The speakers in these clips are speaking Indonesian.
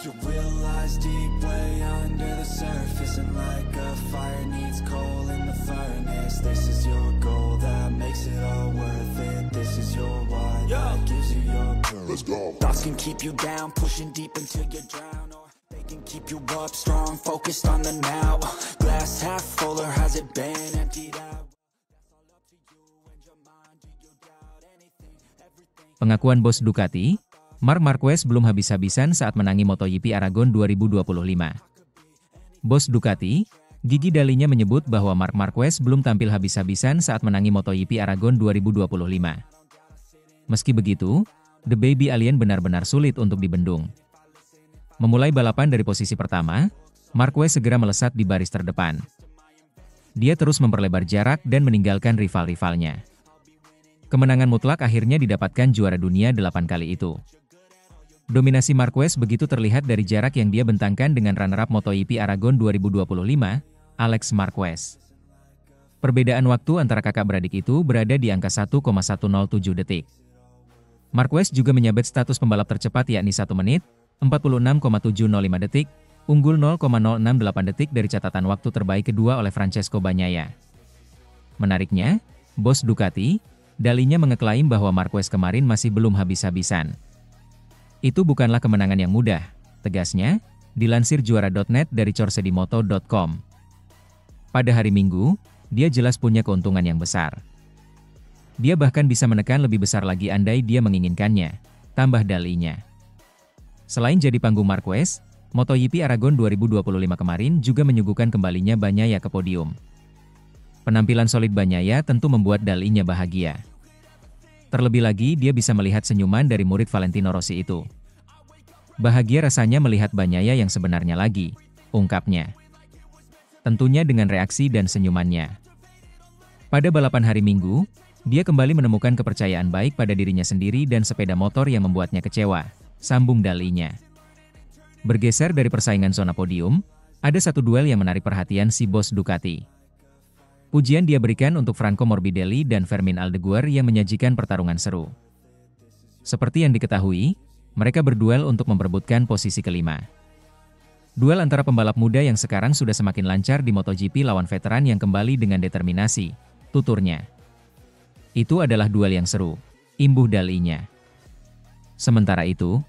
You realize deep way under the surface, and like a fire needs coal in the furnace. This is your goal that makes it all worth it. This is your why that gives you your purpose. Let's go. Thoughts can keep you down, pushing deep until you drown, or they can keep you up strong, focused on the now. Glass half full, or has it been emptied out? Pengakuan bos Ducati, Marc Marquez belum habis-habisan saat menangi MotoGP Aragon 2025. Bos Ducati, Gigi Dalinya menyebut bahwa Marc Marquez belum tampil habis-habisan saat menangi MotoGP Aragon 2025. Meski begitu, The Baby Alien benar-benar sulit untuk dibendung. Memulai balapan dari posisi pertama, Marquez segera melesat di baris terdepan. Dia terus memperlebar jarak dan meninggalkan rival-rivalnya. Kemenangan mutlak akhirnya didapatkan juara dunia 8 kali itu. Dominasi Marquez begitu terlihat dari jarak yang dia bentangkan dengan runner-up MotoGP Aragon 2025, Alex Marquez. Perbedaan waktu antara kakak beradik itu berada di angka 1,107 detik. Marquez juga menyabet status pembalap tercepat yakni 1 menit, 46,705 detik, unggul 0,068 detik dari catatan waktu terbaik kedua oleh Francesco Bagnaia. Menariknya, bos Ducati, Dalinya mengeklaim bahwa Marquez kemarin masih belum habis-habisan. Itu bukanlah kemenangan yang mudah, tegasnya, dilansir juara.net dari corsedimoto.com. Pada hari Minggu, dia jelas punya keuntungan yang besar. Dia bahkan bisa menekan lebih besar lagi andai dia menginginkannya, tambah Dalinya. Selain jadi panggung Marquez, MotoGP Aragon 2025 kemarin juga menyuguhkan kembalinya Bagnaia ke podium. Penampilan solid Bagnaia tentu membuat Dalinya bahagia. Terlebih lagi dia bisa melihat senyuman dari murid Valentino Rossi itu. Bahagia rasanya melihat Bagnaia yang sebenarnya lagi, ungkapnya. Tentunya dengan reaksi dan senyumannya. Pada balapan hari Minggu, dia kembali menemukan kepercayaan baik pada dirinya sendiri dan sepeda motor yang membuatnya kecewa, sambung Dalinya. Bergeser dari persaingan zona podium, ada satu duel yang menarik perhatian si bos Ducati. Pujian dia berikan untuk Franco Morbidelli dan Fermin Aldeguer yang menyajikan pertarungan seru. Seperti yang diketahui, mereka berduel untuk memperebutkan posisi kelima. Duel antara pembalap muda yang sekarang sudah semakin lancar di MotoGP lawan veteran yang kembali dengan determinasi, tuturnya. Itu adalah duel yang seru, imbuh Dalinya. Sementara itu,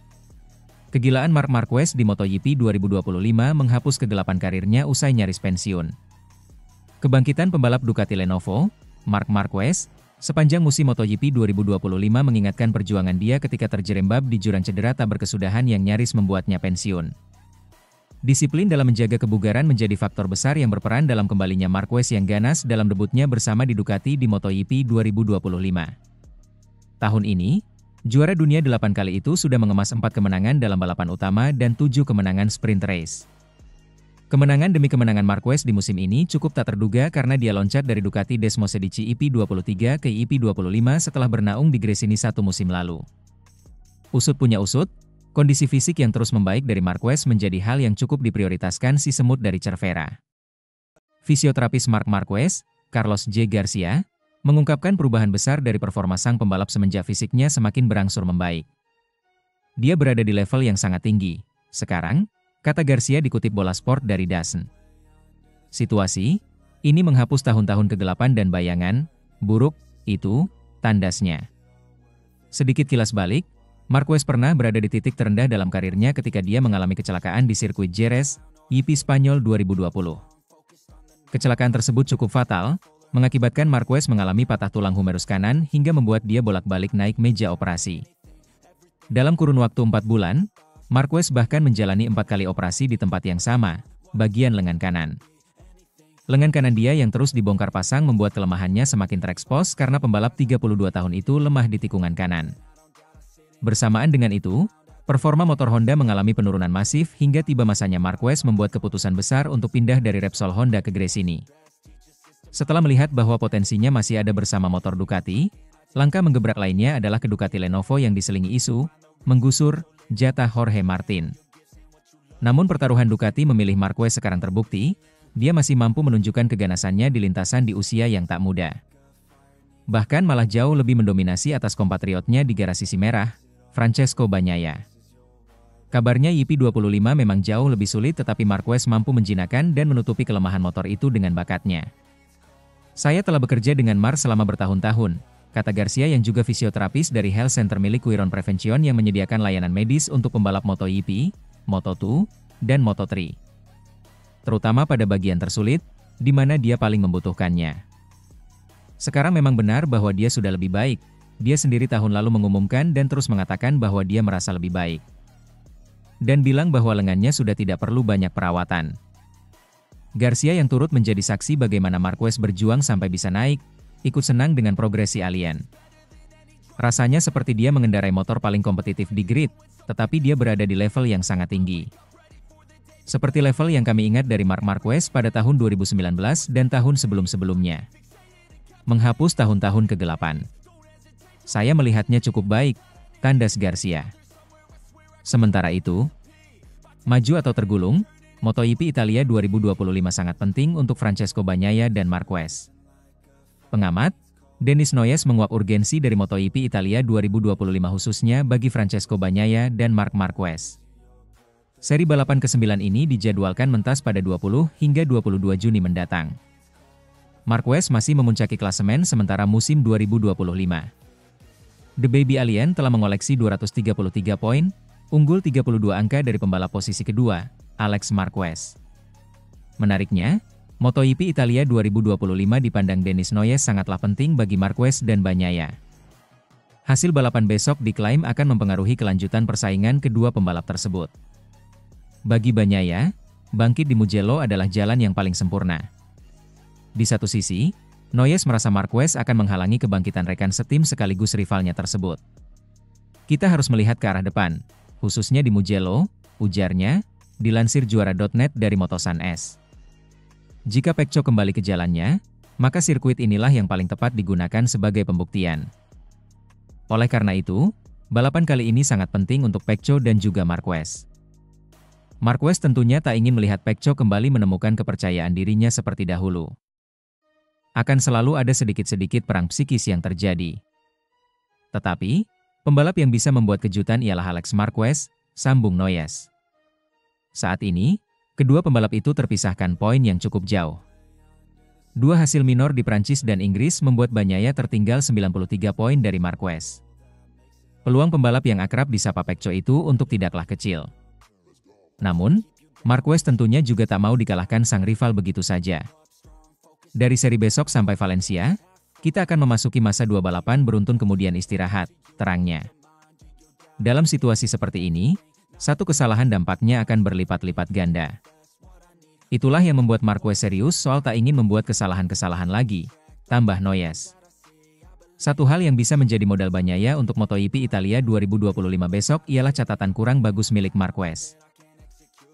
kegilaan Marc Marquez di MotoGP 2025 menghapus kegelapan karirnya usai nyaris pensiun. Kebangkitan pembalap Ducati Lenovo, Marc Marquez, sepanjang musim MotoGP 2025 mengingatkan perjuangan dia ketika terjerembab di jurang cedera tak berkesudahan yang nyaris membuatnya pensiun. Disiplin dalam menjaga kebugaran menjadi faktor besar yang berperan dalam kembalinya Marquez yang ganas dalam debutnya bersama di Ducati di MotoGP 2025. Tahun ini, juara dunia 8 kali itu sudah mengemas 4 kemenangan dalam balapan utama dan 7 kemenangan sprint race. Kemenangan demi kemenangan Marquez di musim ini cukup tak terduga karena dia loncat dari Ducati Desmosedici IP23 ke IP25 setelah bernaung di Gresini 1 musim lalu. Usut punya usut, kondisi fisik yang terus membaik dari Marquez menjadi hal yang cukup diprioritaskan si semut dari Cervera. Fisioterapis Marc Marquez, Carlos J. Garcia, mengungkapkan perubahan besar dari performa sang pembalap semenjak fisiknya semakin berangsur membaik. Dia berada di level yang sangat tinggi, sekarang, kata Garcia dikutip Bola Sport dari DAZN. Situasi ini menghapus tahun-tahun kegelapan dan bayangan buruk itu, tandasnya. Sedikit kilas balik, Marquez pernah berada di titik terendah dalam karirnya ketika dia mengalami kecelakaan di sirkuit Jerez, GP Spanyol 2020. Kecelakaan tersebut cukup fatal, mengakibatkan Marquez mengalami patah tulang humerus kanan hingga membuat dia bolak-balik naik meja operasi. Dalam kurun waktu 4 bulan, Marquez bahkan menjalani 4 kali operasi di tempat yang sama, bagian lengan kanan. Lengan kanan dia yang terus dibongkar pasang membuat kelemahannya semakin terekspos karena pembalap 32 tahun itu lemah di tikungan kanan. Bersamaan dengan itu, performa motor Honda mengalami penurunan masif hingga tiba masanya Marquez membuat keputusan besar untuk pindah dari Repsol Honda ke Gresini. Setelah melihat bahwa potensinya masih ada bersama motor Ducati, langkah menggebrak lainnya adalah ke Ducati Lenovo yang diselingi isu menggusur jatah Jorge Martin. Namun pertaruhan Ducati memilih Marquez sekarang terbukti, dia masih mampu menunjukkan keganasannya di lintasan di usia yang tak muda. Bahkan malah jauh lebih mendominasi atas kompatriotnya di garasi si merah, Francesco Bagnaia. Kabarnya YP25 memang jauh lebih sulit tetapi Marquez mampu menjinakkan dan menutupi kelemahan motor itu dengan bakatnya. Saya telah bekerja dengan Mark selama bertahun-tahun, kata Garcia yang juga fisioterapis dari health center milik Quiron Prevention yang menyediakan layanan medis untuk pembalap MotoGP, Moto2, dan Moto3. Terutama pada bagian tersulit, di mana dia paling membutuhkannya. Sekarang memang benar bahwa dia sudah lebih baik. Dia sendiri tahun lalu mengumumkan dan terus mengatakan bahwa dia merasa lebih baik. Dan bilang bahwa lengannya sudah tidak perlu banyak perawatan. Garcia yang turut menjadi saksi bagaimana Marquez berjuang sampai bisa naik, ikut senang dengan progresi alien. Rasanya seperti dia mengendarai motor paling kompetitif di grid, tetapi dia berada di level yang sangat tinggi. Seperti level yang kami ingat dari Marc Marquez pada tahun 2019 dan tahun sebelum-sebelumnya. Menghapus tahun-tahun kegelapan. Saya melihatnya cukup baik, tandas Garcia. Sementara itu, maju atau tergulung, MotoGP Italia 2025 sangat penting untuk Francesco Bagnaia dan Marquez. Pengamat, Denis Noyes menguak urgensi dari MotoGP Italia 2025 khususnya bagi Francesco Bagnaia dan Marc Marquez. Seri balapan ke-9 ini dijadwalkan mentas pada 20 hingga 22 Juni mendatang. Marquez masih memuncaki klasemen sementara musim 2025. The Baby Alien telah mengoleksi 233 poin, unggul 32 angka dari pembalap posisi kedua, Alex Marquez. Menariknya, MotoGP Italia 2025 dipandang Denis Noyes sangatlah penting bagi Marquez dan Bagnaia. Hasil balapan besok diklaim akan mempengaruhi kelanjutan persaingan kedua pembalap tersebut. Bagi Bagnaia, bangkit di Mugello adalah jalan yang paling sempurna. Di satu sisi, Noyes merasa Marquez akan menghalangi kebangkitan rekan setim sekaligus rivalnya tersebut. Kita harus melihat ke arah depan, khususnya di Mugello, ujarnya, dilansir juara.net dari Motosan.es. Jika Pecco kembali ke jalannya, maka sirkuit inilah yang paling tepat digunakan sebagai pembuktian. Oleh karena itu, balapan kali ini sangat penting untuk Pecco dan juga Marquez. Marquez tentunya tak ingin melihat Pecco kembali menemukan kepercayaan dirinya seperti dahulu. Akan selalu ada sedikit-sedikit perang psikis yang terjadi. Tetapi, pembalap yang bisa membuat kejutan ialah Alex Marquez, sambung Noyes. Saat ini, kedua pembalap itu terpisahkan poin yang cukup jauh. Dua hasil minor di Prancis dan Inggris membuat Bagnaia tertinggal 93 poin dari Marquez. Peluang pembalap yang akrab disapa Pecco itu untuk tidaklah kecil. Namun, Marquez tentunya juga tak mau dikalahkan sang rival begitu saja. Dari seri besok sampai Valencia, kita akan memasuki masa dua balapan beruntun kemudian istirahat, terangnya. Dalam situasi seperti ini, satu kesalahan dampaknya akan berlipat-lipat ganda. Itulah yang membuat Marquez serius soal tak ingin membuat kesalahan-kesalahan lagi, tambah Noyes. Satu hal yang bisa menjadi modal Bagnaia untuk MotoGP Italia 2025 besok ialah catatan kurang bagus milik Marquez.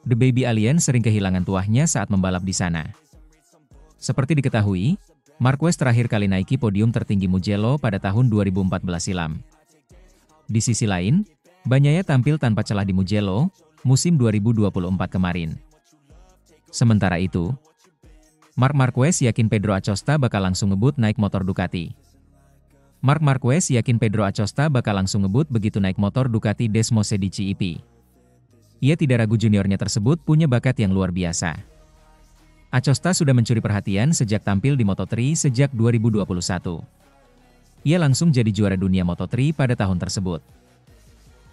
The Baby Alien sering kehilangan tuahnya saat membalap di sana. Seperti diketahui, Marquez terakhir kali naiki podium tertinggi Mugello pada tahun 2014 silam. Di sisi lain, Bagnaia tampil tanpa celah di Mugello, musim 2024 kemarin. Sementara itu, Marc Marquez yakin Pedro Acosta bakal langsung ngebut naik motor Ducati. Marc Marquez yakin Pedro Acosta bakal langsung ngebut begitu naik motor Ducati Desmosedici EP. Ia tidak ragu juniornya tersebut punya bakat yang luar biasa. Acosta sudah mencuri perhatian sejak tampil di Moto3 sejak 2021. Ia langsung jadi juara dunia Moto3 pada tahun tersebut.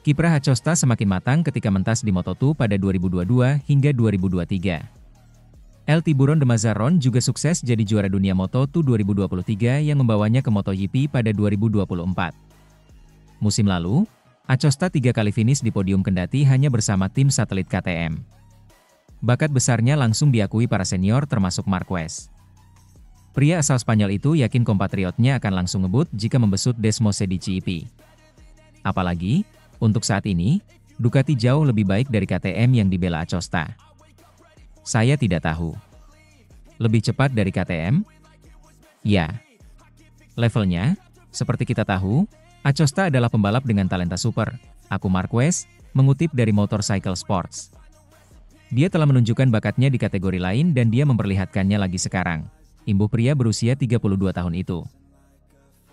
Kiprah Acosta semakin matang ketika mentas di Moto2 pada 2022 hingga 2023. El Tiburon de Mazarrón juga sukses jadi juara dunia Moto2 2023 yang membawanya ke MotoGP pada 2024. Musim lalu, Acosta 3 kali finish di podium kendati hanya bersama tim satelit KTM. Bakat besarnya langsung diakui para senior termasuk Marquez. Pria asal Spanyol itu yakin kompatriotnya akan langsung ngebut jika membesut Desmosedici EP. Apalagi, untuk saat ini, Ducati jauh lebih baik dari KTM yang dibela Acosta. Saya tidak tahu. Lebih cepat dari KTM? Ya. Levelnya, seperti kita tahu, Acosta adalah pembalap dengan talenta super, aku Marquez, mengutip dari Motorcycle Sports. Dia telah menunjukkan bakatnya di kategori lain dan dia memperlihatkannya lagi sekarang, imbuh pria berusia 32 tahun itu.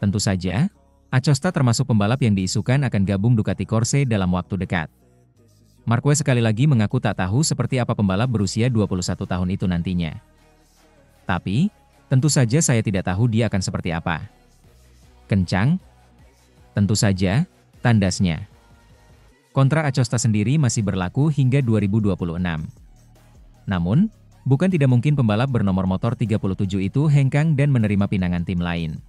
Tentu saja, Acosta termasuk pembalap yang diisukan akan gabung Ducati Corse dalam waktu dekat. Marquez sekali lagi mengaku tak tahu seperti apa pembalap berusia 21 tahun itu nantinya. Tapi, tentu saja saya tidak tahu dia akan seperti apa. Kencang? Tentu saja, tandasnya. Kontrak Acosta sendiri masih berlaku hingga 2026. Namun, bukan tidak mungkin pembalap bernomor motor 37 itu hengkang dan menerima pinangan tim lain.